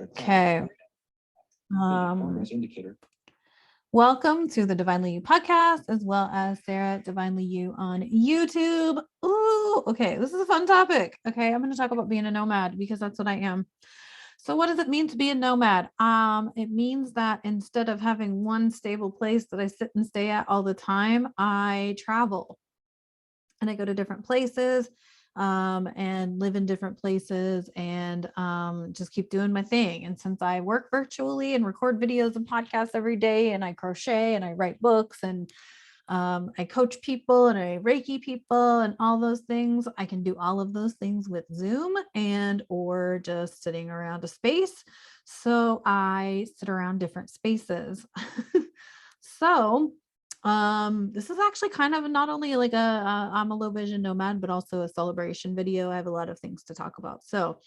Okay. Welcome to the Divinely You podcast, as well as Saradivinelyyou on YouTube. Ooh, okay. This is a fun topic. Okay. I'm going to talk about being a nomad because that's what I am. So what does it mean to be a nomad? It means that instead of having one stable place that I sit and stay at all the time, I travel and I go to different places and live in different places and just keep doing my thing. And since I work virtually and record videos and podcasts every day, and I crochet and I write books and I coach people and I Reiki people and all those things, I can do all of those things with Zoom and or just sitting around a space. So I sit around different spaces. So this is actually kind of not only like I'm a low vision nomad, but also a celebration video. I have a lot of things to talk about. So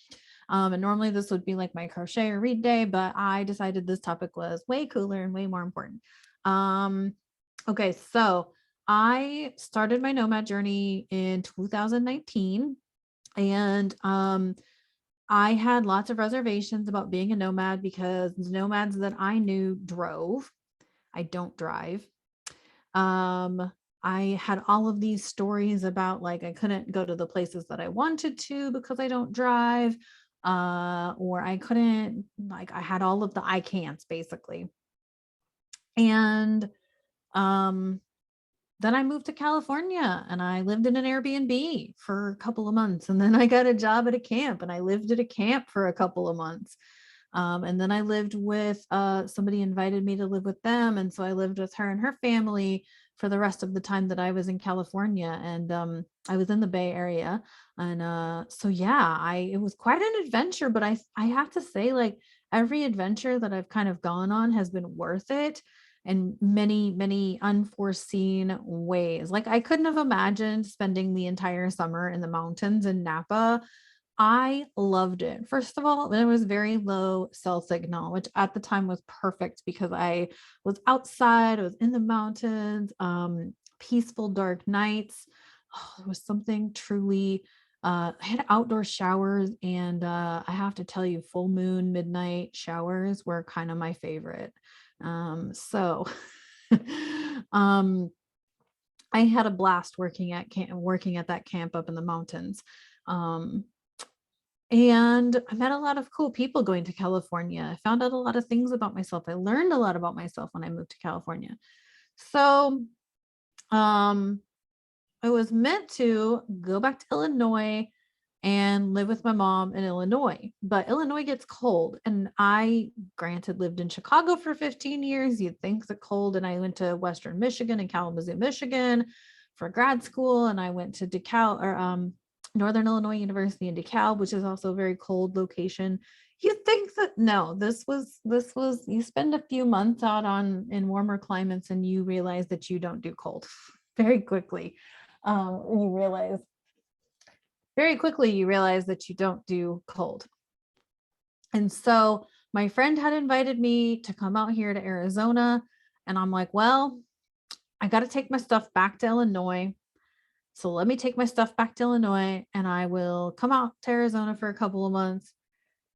and normally this would be like my crochet or read day, but I decided this topic was way cooler and way more important. Okay, so I started my nomad journey in 2019, and I had lots of reservations about being a nomad because the nomads that I knew drove. I don't drive. I had all of these stories about like I couldn't go to the places that I wanted to because I don't drive, or I couldn't, like I had all of the I can'ts basically. And then I moved to California and I lived in an Airbnb for a couple of months. And then I got a job at a camp and I lived at a camp for a couple of months. And then I lived with somebody invited me to live with them. And so I lived with her and her family for the rest of the time that I was in California. And I was in the Bay Area. And so, yeah, it was quite an adventure, but I have to say, like, every adventure that I've kind of gone on has been worth it in many, many unforeseen ways. Like I couldn't have imagined spending the entire summer in the mountains in Napa. I loved it. First of all, there was very low cell signal, which at the time was perfect because I was outside, I was in the mountains, peaceful, dark nights. Oh, there was something truly, I had outdoor showers, and I have to tell you, full moon, midnight showers were kind of my favorite. So I had a blast working at that camp up in the mountains. And I met a lot of cool people going to California. I found out a lot of things about myself. I learned a lot about myself when I moved to California. So I was meant to go back to Illinois and live with my mom in Illinois, but Illinois gets cold. And I, granted, lived in Chicago for 15 years. You'd think it's cold. And I went to Western Michigan and Kalamazoo, Michigan for grad school. And I went to DeKalb or Northern Illinois University in DeKalb, which is also a very cold location. You'd think that no, this was you spend a few months out in warmer climates and you realize that you don't do cold very quickly. You realize very quickly that you don't do cold. And so my friend had invited me to come out here to Arizona. And I'm like, well, I got to take my stuff back to Illinois. So let me take my stuff back to Illinois and I will come out to Arizona for a couple of months.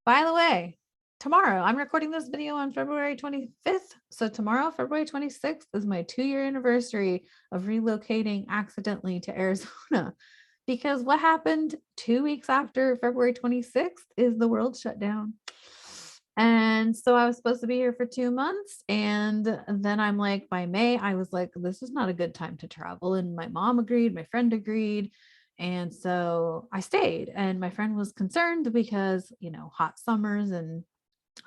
By the way, tomorrow, I'm recording this video on February 25th. So tomorrow, February 26th, is my 2-year anniversary of relocating accidentally to Arizona. Because what happened 2 weeks after February 26th is the world shut down. And so I was supposed to be here for 2 months. And then I'm like, by May, I was like, this is not a good time to travel. And my mom agreed, my friend agreed. And so I stayed, and my friend was concerned because, hot summers and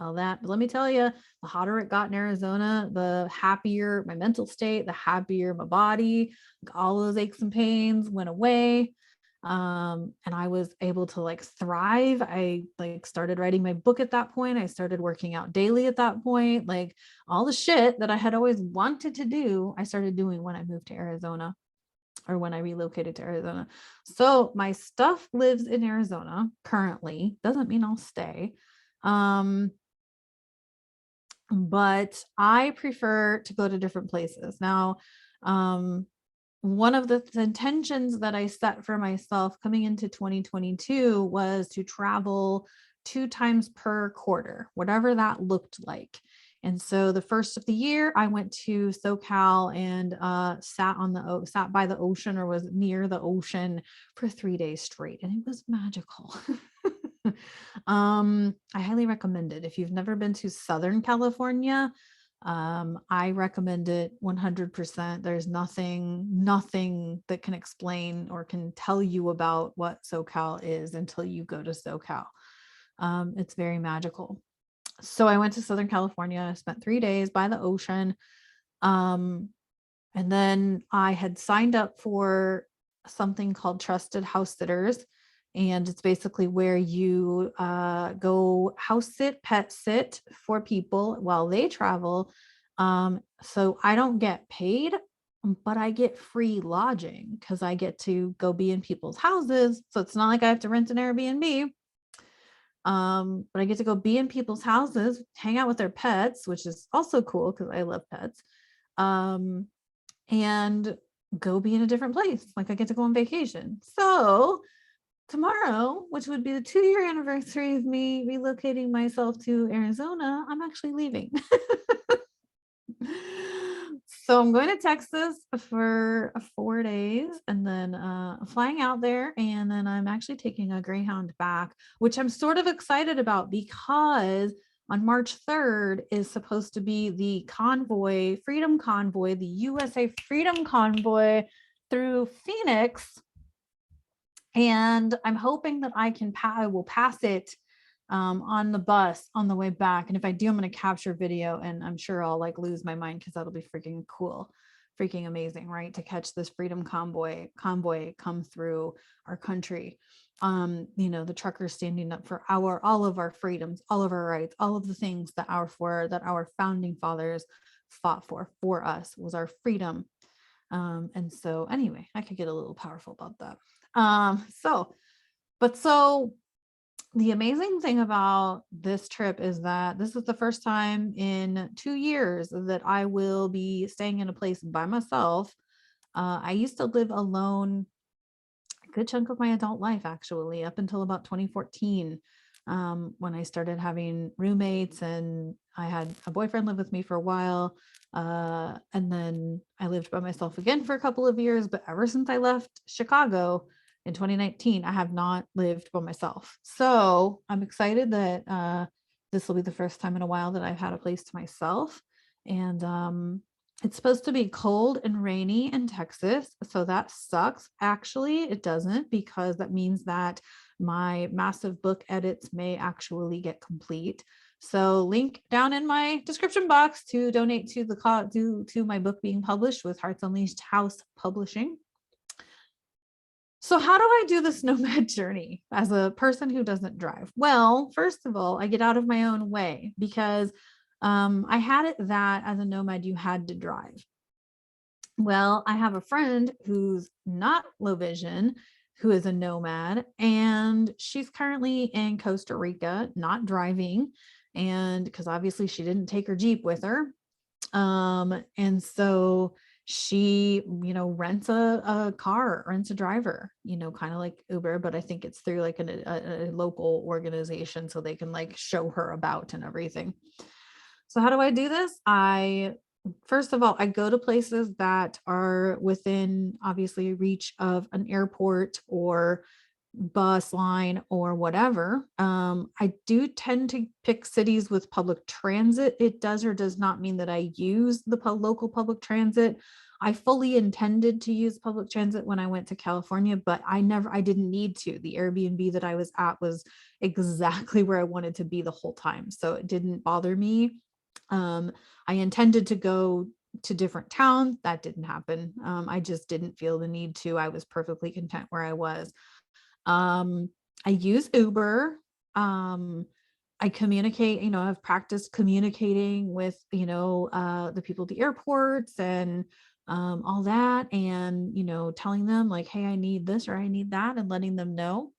all that. But let me tell you, the hotter it got in Arizona, the happier my mental state, the happier my body, like all those aches and pains went away. And I was able to like thrive. I like started writing my book at that point. I started working out daily at that point. Like all the shit that I had always wanted to do, I started doing when I moved to Arizona, or when I relocated to Arizona. So my stuff lives in Arizona currently. Doesn't mean I'll stay. But I prefer to go to different places. Now, one of the intentions that I set for myself coming into 2022 was to travel 2 times per quarter, whatever that looked like. And so the first of the year, I went to SoCal and sat by the ocean, or was near the ocean, for 3 days straight, and it was magical. I highly recommend it. If you've never been to Southern California, I recommend it 100%. There's nothing that can explain or can tell you about what SoCal is until you go to SoCal. It's very magical. So I went to Southern California, spent 3 days by the ocean. And then I had signed up for something called Trusted House Sitters. And it's basically where you go house sit, pet sit for people while they travel. So I don't get paid, but I get free lodging because I get to go be in people's houses. So it's not like I have to rent an Airbnb. But I get to go be in people's houses, hang out with their pets, which is also cool because I love pets. And go be in a different place. Like I get to go on vacation. So tomorrow, which would be the 2-year anniversary of me relocating myself to Arizona, I'm actually leaving. So I'm going to Texas for 4 days and then flying out there. And then I'm actually taking a Greyhound back, which I'm sort of excited about because on March 3rd is supposed to be the convoy, Freedom Convoy, the USA Freedom Convoy through Phoenix. And I'm hoping that I will pass it on the bus on the way back. And if I do, I'm going to capture video, and I'm sure I'll like lose my mind because that'll be freaking cool, freaking amazing, right? To catch this Freedom Convoy come through our country. The truckers standing up for all of our freedoms, all of our rights, all of the things that our founding fathers fought for us, was our freedom. And so anyway, I could get a little powerful about that. So the amazing thing about this trip is that this is the first time in 2 years that I will be staying in a place by myself. I used to live alone a good chunk of my adult life, actually, up until about 2014, when I started having roommates, and I had a boyfriend live with me for a while. And then I lived by myself again for a couple of years, but ever since I left Chicago in 2019, I have not lived by myself. So I'm excited that this will be the first time in a while that I've had a place to myself. And it's supposed to be cold and rainy in Texas. So that sucks. Actually, it doesn't, because that means that my massive book edits may actually get complete. So link down in my description box to donate to my book being published with Hearts Unleashed House Publishing. So how do I do this nomad journey as a person who doesn't drive? Well, first of all, I get out of my own way, because I had it that as a nomad, you had to drive. Well, I have a friend who's not low vision, who is a nomad, and she's currently in Costa Rica, not driving. And because obviously she didn't take her Jeep with her. And so she, rents a car, rents a driver, kind of like Uber, but I think it's through like a local organization, so they can like show her about and everything. So how do I do this? First of all, I go to places that are within obviously reach of an airport or bus line or whatever. I do tend to pick cities with public transit. It does or does not mean that I use the local public transit. I fully intended to use public transit when I went to California, but I didn't need to. The Airbnb that I was at was exactly where I wanted to be the whole time, so it didn't bother me. I intended to go to different towns. That didn't happen. I just didn't feel the need to. I was perfectly content where I was. I use Uber. I communicate, I've practiced communicating with, the people at the airports and all that, and, telling them like, hey, I need this or I need that, and letting them know.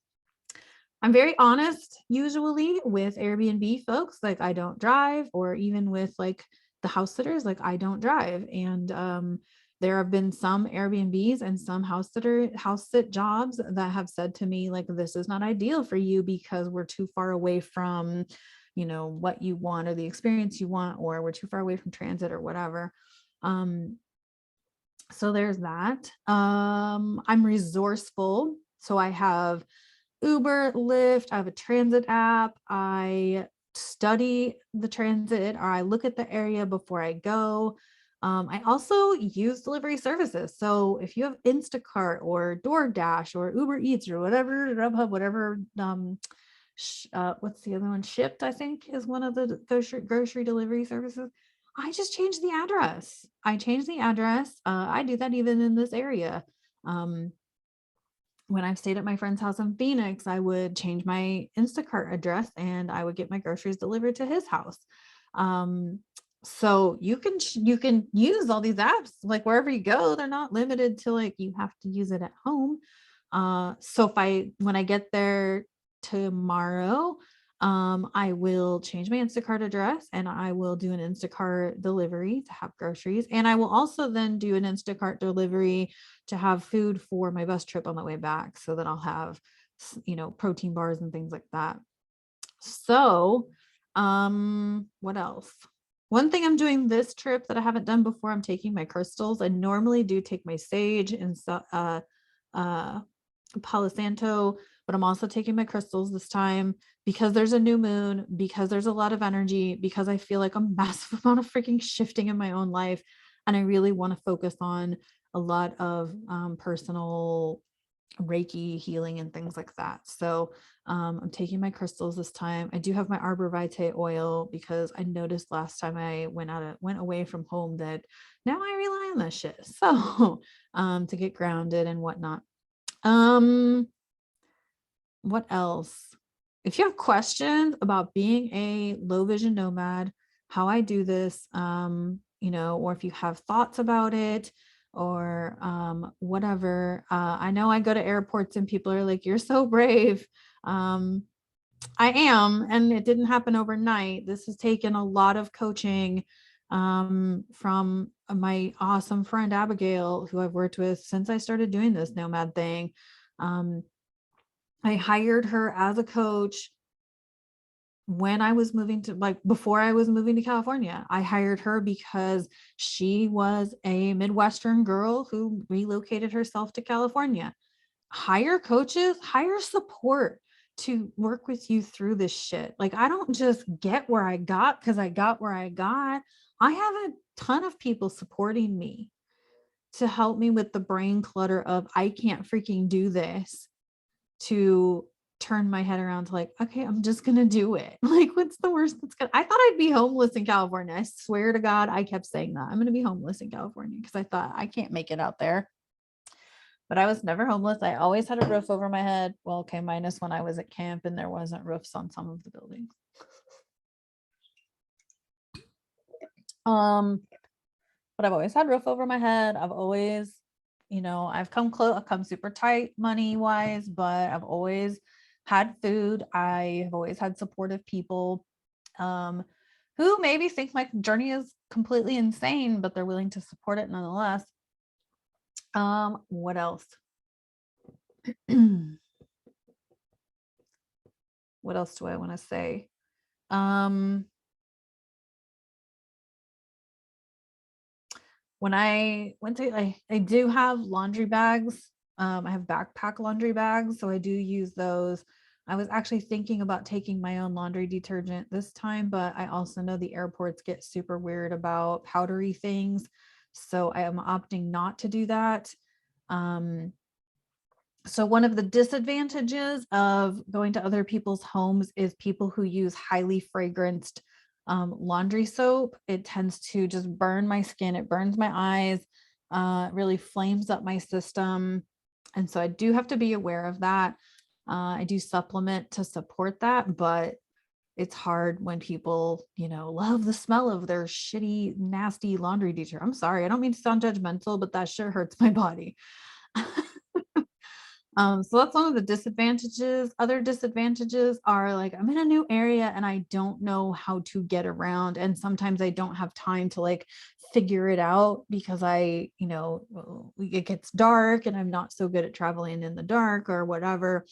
I'm very honest usually with Airbnb folks, like I don't drive, or even with like the house sitters, like I don't drive. And, There have been some Airbnbs and some house sit jobs that have said to me, like, this is not ideal for you because we're too far away from, what you want or the experience you want, or we're too far away from transit or whatever. So there's that. I'm resourceful. So I have Uber, Lyft, I have a transit app. I study the transit, or I look at the area before I go. I also use delivery services. So if you have Instacart or DoorDash or Uber Eats or whatever, Grubhub, whatever, what's the other one? Shipped, I think, is one of the grocery delivery services. I just changed the address. I changed the address. I do that even in this area. When I've stayed at my friend's house in Phoenix, I would change my Instacart address and I would get my groceries delivered to his house. So you can use all these apps, like wherever you go. They're not limited to like you have to use it at home. So when I get there tomorrow, I will change my Instacart address and I will do an Instacart delivery to have groceries. And I will also then do an Instacart delivery to have food for my bus trip on the way back, so that I'll have, protein bars and things like that. So, what else? One thing I'm doing this trip that I haven't done before, I'm taking my crystals. I normally do take my sage and Palo Santo, but I'm also taking my crystals this time because there's a new moon, because there's a lot of energy, because I feel like a massive amount of freaking shifting in my own life. And I really want to focus on a lot of personal Reiki healing and things like that. So I'm taking my crystals this time. I do have my Arbor Vitae oil because I noticed last time I went away from home that now I rely on this shit. So to get grounded and whatnot. What else? If you have questions about being a low vision nomad, how I do this, or if you have thoughts about it, or whatever, I know I go to airports and people are like, you're so brave. I am, and it didn't happen overnight. This has taken a lot of coaching from my awesome friend Abigail, who I've worked with since I started doing this nomad thing. I hired her as a coach when I was before I was moving to California. I hired her because she was a Midwestern girl who relocated herself to California. Hire coaches, hire support to work with you through this shit. Like, I don't just get where I got because I got where I got. I have a ton of people supporting me to help me with the brain clutter of I can't freaking do this, to turn my head around to like, okay, I'm just gonna do it. Like, what's the worst that's gonna, I thought I'd be homeless in California. I swear to God, I kept saying that I'm gonna be homeless in California because I thought I can't make it out there. But I was never homeless. I always had a roof over my head. Well, okay, minus when I was at camp and there wasn't roofs on some of the buildings. But I've always had a roof over my head. I've always, I've come close, I've come super tight money wise, but I've always had food. I have always had supportive people who maybe think my journey is completely insane, but they're willing to support it nonetheless. What else? What else do I want to say? When I went to, I do have laundry bags. I have backpack laundry bags, so I do use those. I was actually thinking about taking my own laundry detergent this time, but I also know the airports get super weird about powdery things. So I am opting not to do that. So one of the disadvantages of going to other people's homes is people who use highly fragranced laundry soap. It tends to just burn my skin. It burns my eyes, really flames up my system. And so I do have to be aware of that. I do supplement to support that, but it's hard when people, love the smell of their shitty, nasty laundry detergent. I'm sorry, I don't mean to sound judgmental, but that sure hurts my body. So that's one of the disadvantages. Other disadvantages are like I'm in a new area and I don't know how to get around. And sometimes I don't have time to like figure it out because it gets dark and I'm not so good at traveling in the dark or whatever.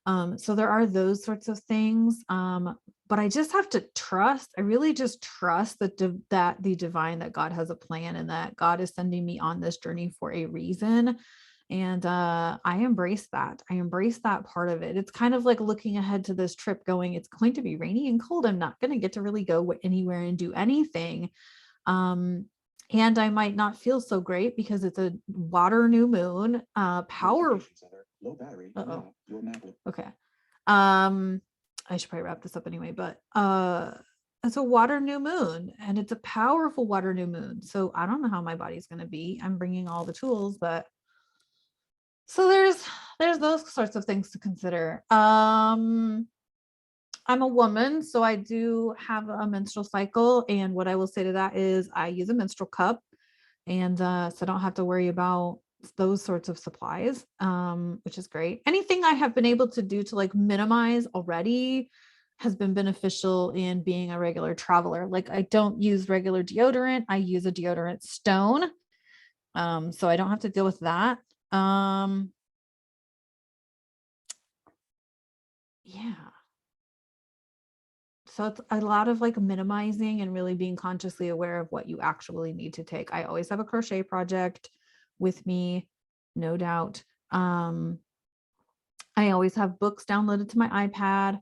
So there are those sorts of things. But I just have to trust. I really just trust that the divine, that God has a plan and that God is sending me on this journey for a reason. And I embrace that. I embrace that part of it. It's kind of like looking ahead to this trip going, it's going to be rainy and cold. I'm not going to get to really go anywhere and do anything. And I might not feel so great because it's a water new moon, power. Low battery. Uh-oh. Your MacBook. Okay. I should probably wrap this up anyway, but it's a water new moon and it's a powerful water new moon. So I don't know how my body's going to be. I'm bringing all the tools, but so there's those sorts of things to consider. I'm a woman, so I do have a menstrual cycle, and what I will say to that is I use a menstrual cup, and so I don't have to worry about those sorts of supplies, which is great. Anything I have been able to do to like minimize already has been beneficial in being a regular traveler. Like I don't use regular deodorant, I use a deodorant stone, so I don't have to deal with that. Yeah. So it's a lot of like minimizing and really being consciously aware of what you actually need to take. I always have a crochet project with me, no doubt. I always have books downloaded to my iPad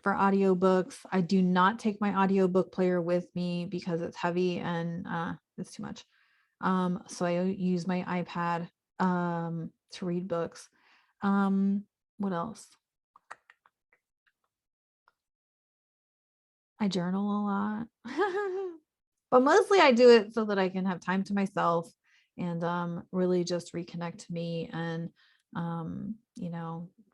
for audiobooks. I do not take my audiobook player with me because it's heavy and it's too much. So I use my iPad to read books. What else? I journal a lot. But mostly I do it so that I can have time to myself and really just reconnect to me and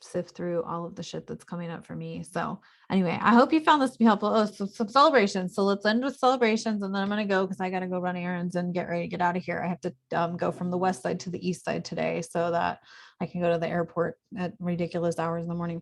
sift through all of the shit that's coming up for me. So anyway, I hope you found this to be helpful. Oh, so some celebrations. So let's end with celebrations and then I'm gonna go because I gotta go run errands and get ready to get out of here. I have to go from the west side to the east side today so that I can go to the airport at ridiculous hours in the morning.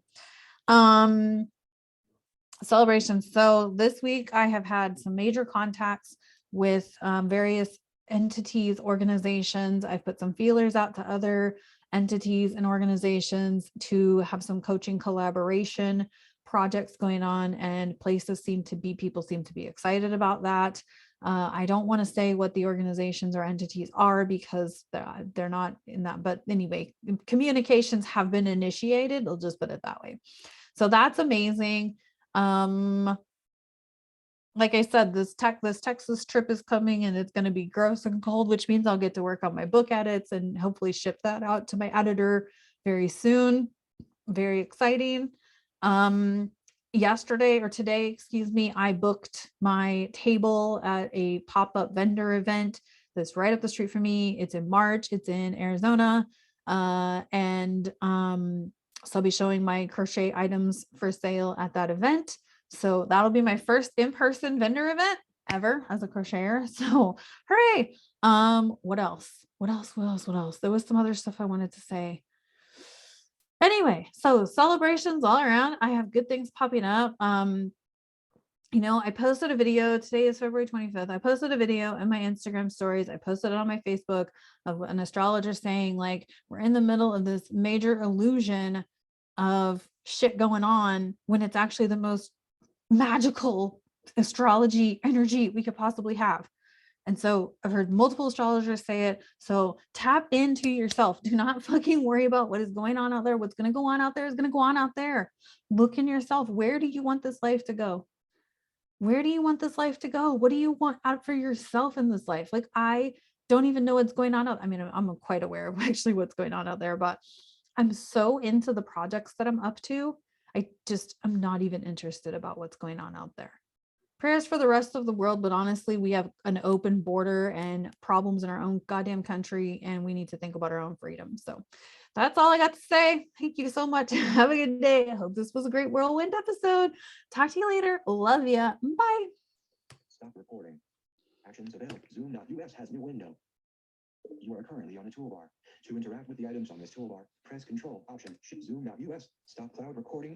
Celebrations. So this week I have had some major contacts with various entities, organizations. I've put some feelers out to other entities and organizations to have some coaching collaboration projects going on, and people seem to be excited about that. I don't want to say what the organizations or entities are because they're not in that, but anyway, communications have been initiated. I'll just put it that way. So that's amazing. Like I said, this Texas trip is coming and it's going to be gross and cold, which means I'll get to work on my book edits and hopefully ship that out to my editor very soon. Very exciting. Yesterday or today, excuse me, I booked my table at a pop-up vendor event that's right up the street from me. It's in March. It's in Arizona. So I'll be showing my crochet items for sale at that event. So that'll be my first in-person vendor event ever as a crocheter. So hooray. What else? There was some other stuff I wanted to say. Anyway, so celebrations all around. I have good things popping up. I posted a video. Today is February 25th. I posted a video in my Instagram stories. I posted it on my Facebook of an astrologer saying, like, we're in the middle of this major illusion of shit going on when it's actually the most magical astrology energy we could possibly have. And so I've heard multiple astrologers say it. So tap into yourself. Do not fucking worry about what is going on out there. What's going to go on out there is going to go on out there. Look in yourself. Where do you want this life to go? Where do you want this life to go? What do you want out for yourself in this life? Like, I don't even know what's going on out. I mean, I'm quite aware of actually what's going on out there, but I'm so into the projects that I'm up to. I'm not even interested about what's going on out there. Prayers for the rest of the world, but honestly, we have an open border and problems in our own goddamn country, and we need to think about our own freedom. So that's all I got to say. Thank you so much. Have a good day. I hope this was a great whirlwind episode. Talk to you later. Love ya. Bye. Stop recording. Actions available. Zoom.us has new window. You are currently on a toolbar. To interact with the items on this toolbar, press Control Option Shift Zoom.us. Stop cloud recording.